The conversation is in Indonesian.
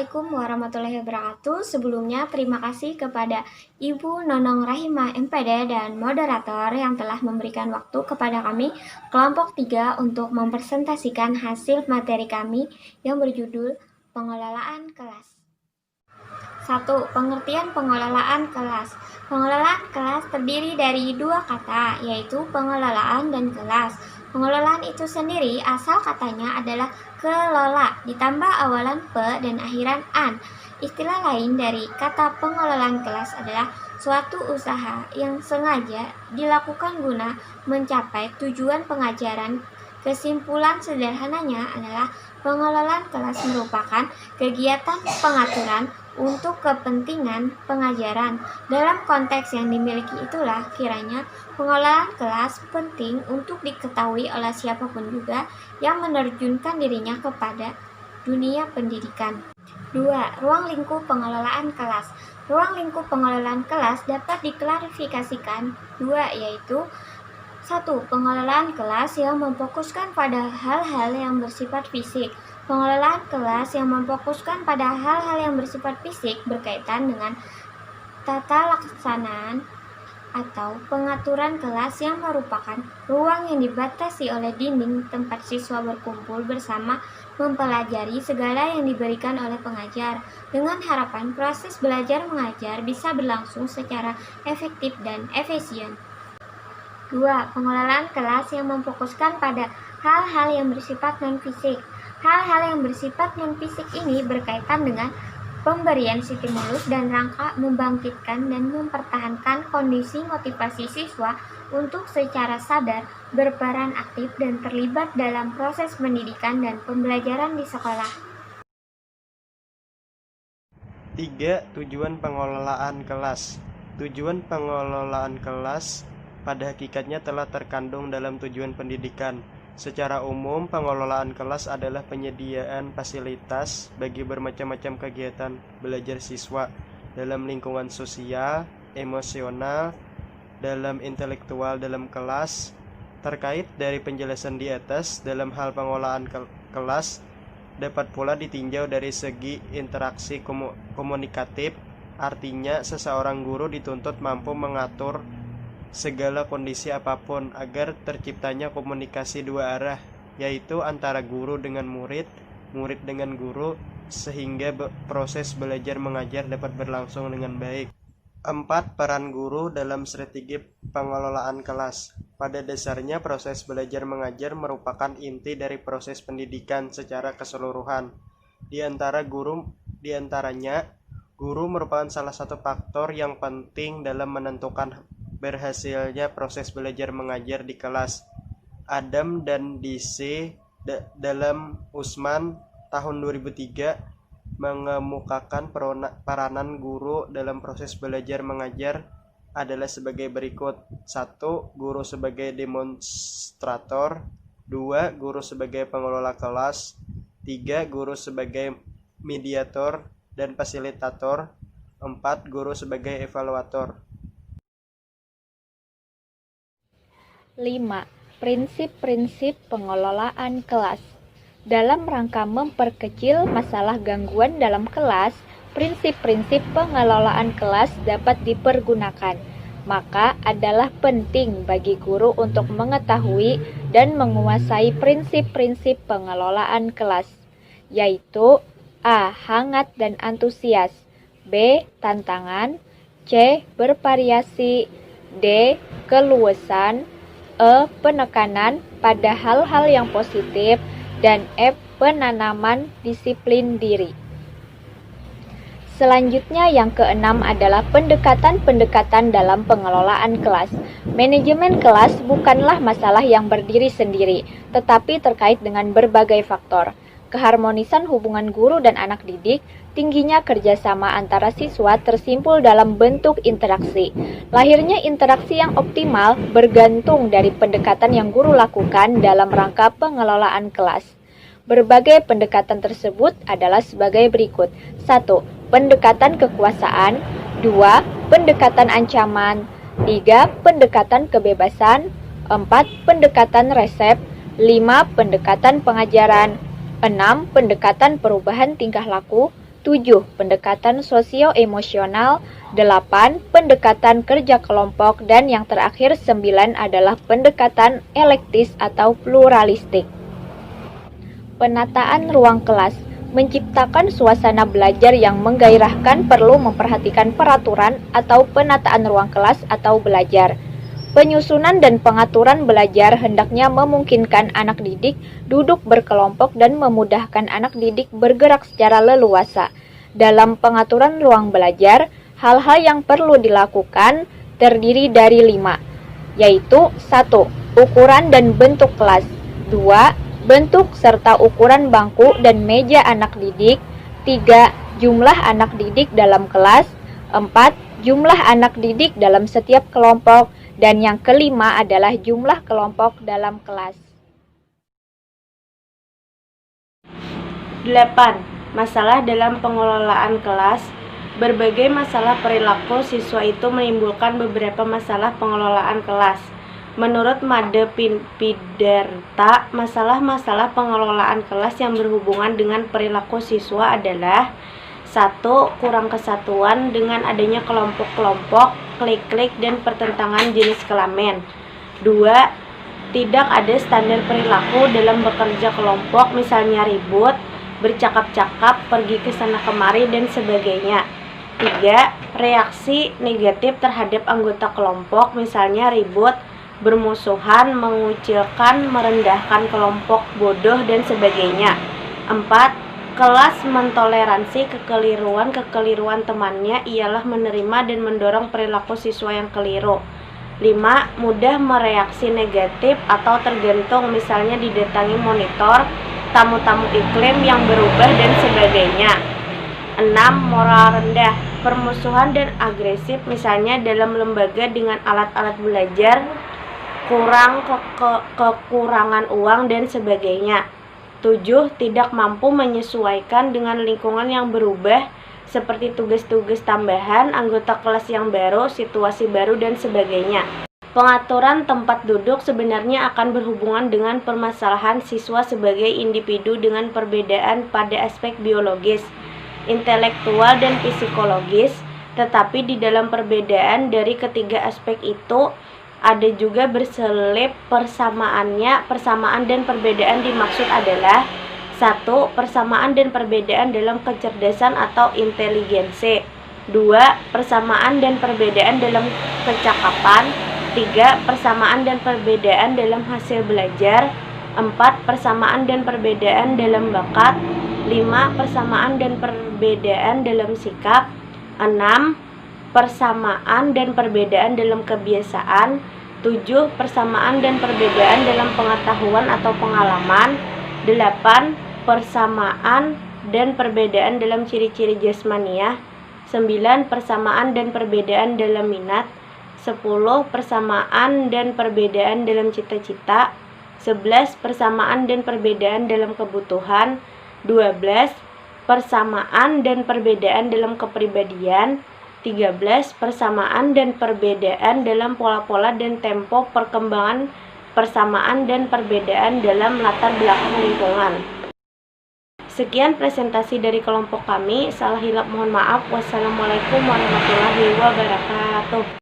Assalamualaikum warahmatullahi wabarakatuh. Sebelumnya terima kasih kepada Ibu Nonong Rahimah MPD dan moderator yang telah memberikan waktu kepada kami kelompok 3 untuk mempresentasikan hasil materi kami yang berjudul Pengelolaan Kelas. 1. Pengertian pengelolaan kelas. Pengelolaan kelas terdiri dari dua kata, yaitu pengelolaan dan kelas. Pengelolaan itu sendiri asal katanya adalah kelola, ditambah awalan pe dan akhiran an. Istilah lain dari kata pengelolaan kelas adalah suatu usaha yang sengaja dilakukan guna mencapai tujuan pengajaran. Kesimpulan sederhananya adalah pengelolaan kelas merupakan kegiatan pengaturan untuk kepentingan pengajaran. Dalam konteks yang dimiliki itulah kiranya pengelolaan kelas penting untuk diketahui oleh siapapun juga yang menerjunkan dirinya kepada dunia pendidikan. 2. Ruang lingkup pengelolaan kelas. Ruang lingkup pengelolaan kelas dapat diklarifikasikan dua, yaitu 1. Pengelolaan kelas yang memfokuskan pada hal-hal yang bersifat fisik. Pengelolaan kelas yang memfokuskan pada hal-hal yang bersifat fisik berkaitan dengan tata laksanaan atau pengaturan kelas yang merupakan ruang yang dibatasi oleh dinding tempat siswa berkumpul bersama mempelajari segala yang diberikan oleh pengajar, dengan harapan proses belajar mengajar bisa berlangsung secara efektif dan efisien. 2. Pengelolaan kelas yang memfokuskan pada hal-hal yang bersifat non-fisik. Hal-hal yang bersifat non-fisik ini berkaitan dengan pemberian stimulus dan rangka membangkitkan dan mempertahankan kondisi motivasi siswa untuk secara sadar berperan aktif dan terlibat dalam proses pendidikan dan pembelajaran di sekolah. 3. Tujuan pengelolaan kelas. Tujuan pengelolaan kelas pada hakikatnya telah terkandung dalam tujuan pendidikan. Secara umum, pengelolaan kelas adalah penyediaan fasilitas bagi bermacam-macam kegiatan belajar siswa dalam lingkungan sosial, emosional, dalam intelektual dalam kelas. Terkait dari penjelasan di atas, dalam hal pengelolaan kelas dapat pula ditinjau dari segi interaksi komunikatif, artinya seseorang guru dituntut mampu mengatur segala kondisi apapun agar terciptanya komunikasi dua arah, yaitu antara guru dengan murid, murid dengan guru, sehingga proses belajar mengajar dapat berlangsung dengan baik. 4. Peran guru dalam strategi pengelolaan kelas. Pada dasarnya proses belajar mengajar merupakan inti dari proses pendidikan secara keseluruhan. Di antaranya, guru merupakan salah satu faktor yang penting dalam menentukan berhasilnya proses belajar mengajar di kelas. Adam dan DC dalam Usman tahun 2003 mengemukakan peranan guru dalam proses belajar mengajar adalah sebagai berikut. 1. Guru sebagai demonstrator. 2. Guru sebagai pengelola kelas. 3. Guru sebagai mediator dan fasilitator. 4. Guru sebagai evaluator. 5. Prinsip-prinsip pengelolaan kelas. Dalam rangka memperkecil masalah gangguan dalam kelas, prinsip-prinsip pengelolaan kelas dapat dipergunakan. Maka adalah penting bagi guru untuk mengetahui dan menguasai prinsip-prinsip pengelolaan kelas, yaitu A. Hangat dan antusias, B. Tantangan, C. Bervariasi, D. Keluasan, E. Penekanan pada hal-hal yang positif, dan F. Penanaman disiplin diri. Selanjutnya yang keenam adalah pendekatan-pendekatan dalam pengelolaan kelas. Manajemen kelas bukanlah masalah yang berdiri sendiri, tetapi terkait dengan berbagai faktor. Keharmonisan hubungan guru dan anak didik, tingginya kerjasama antara siswa tersimpul dalam bentuk interaksi. Lahirnya interaksi yang optimal bergantung dari pendekatan yang guru lakukan dalam rangka pengelolaan kelas. Berbagai pendekatan tersebut adalah sebagai berikut. 1. Pendekatan kekuasaan. 2. Pendekatan ancaman. 3. Pendekatan kebebasan. 4. Pendekatan resep. 5. Pendekatan pengajaran. 6. Pendekatan perubahan tingkah laku. 7. Pendekatan sosio-emosional. 8. Pendekatan kerja kelompok. Dan yang terakhir 9 adalah pendekatan elektis atau pluralistik. Penataan ruang kelas. Menciptakan suasana belajar yang menggairahkan perlu memperhatikan peraturan atau penataan ruang kelas atau belajar. Penyusunan dan pengaturan belajar hendaknya memungkinkan anak didik duduk berkelompok dan memudahkan anak didik bergerak secara leluasa. Dalam pengaturan ruang belajar, hal-hal yang perlu dilakukan terdiri dari 5, yaitu 1. Ukuran dan bentuk kelas. 2. Bentuk serta ukuran bangku dan meja anak didik. 3. Jumlah anak didik dalam kelas. 4. Jumlah anak didik dalam setiap kelompok. Dan yang kelima adalah jumlah kelompok dalam kelas. 8. Masalah dalam pengelolaan kelas. Berbagai masalah perilaku siswa itu menimbulkan beberapa masalah pengelolaan kelas. Menurut Made Pidarta, masalah-masalah pengelolaan kelas yang berhubungan dengan perilaku siswa adalah 1. Kurang kesatuan dengan adanya kelompok-kelompok, klik-klik, dan pertentangan jenis kelamin. 2. Tidak ada standar perilaku dalam bekerja kelompok, misalnya ribut, bercakap-cakap, pergi ke sana kemari, dan sebagainya. 3. Reaksi negatif terhadap anggota kelompok, misalnya ribut, bermusuhan, mengucilkan, merendahkan kelompok, bodoh, dan sebagainya. 4. Kelas mentoleransi kekeliruan temannya ialah menerima dan mendorong perilaku siswa yang keliru. 5. Mudah mereaksi negatif atau tergantung, misalnya didatangi monitor, tamu-tamu iklim yang berubah, dan sebagainya. 6. Moral rendah, permusuhan dan agresif, misalnya dalam lembaga dengan alat-alat belajar, kekurangan uang, dan sebagainya. 7. Tidak mampu menyesuaikan dengan lingkungan yang berubah, seperti tugas-tugas tambahan, anggota kelas yang baru, situasi baru, dan sebagainya. Pengaturan tempat duduk sebenarnya akan berhubungan dengan permasalahan siswa sebagai individu dengan perbedaan pada aspek biologis, intelektual, dan psikologis, tetapi di dalam perbedaan dari ketiga aspek itu, ada juga berselip persamaan dan perbedaan dimaksud adalah 1. Persamaan dan perbedaan dalam kecerdasan atau inteligensi. 2. Persamaan dan perbedaan dalam kecakapan. 3. Persamaan dan perbedaan dalam hasil belajar. 4. Persamaan dan perbedaan dalam bakat. 5. Persamaan dan perbedaan dalam sikap. 6. Persamaan dan perbedaan dalam kebiasaan. 7. Persamaan dan perbedaan dalam pengetahuan atau pengalaman. 8. Persamaan dan perbedaan dalam ciri-ciri jasmaniah. 9. Persamaan dan perbedaan dalam minat. 10. Persamaan dan perbedaan dalam cita-cita. 11. Persamaan dan perbedaan dalam kebutuhan. 12. Persamaan dan perbedaan dalam kepribadian. 13. Persamaan dan perbedaan dalam pola-pola dan tempo perkembangan. Persamaan dan perbedaan dalam latar belakang lingkungan. Sekian presentasi dari kelompok kami. Salah hilap mohon maaf. Wassalamualaikum warahmatullahi wabarakatuh.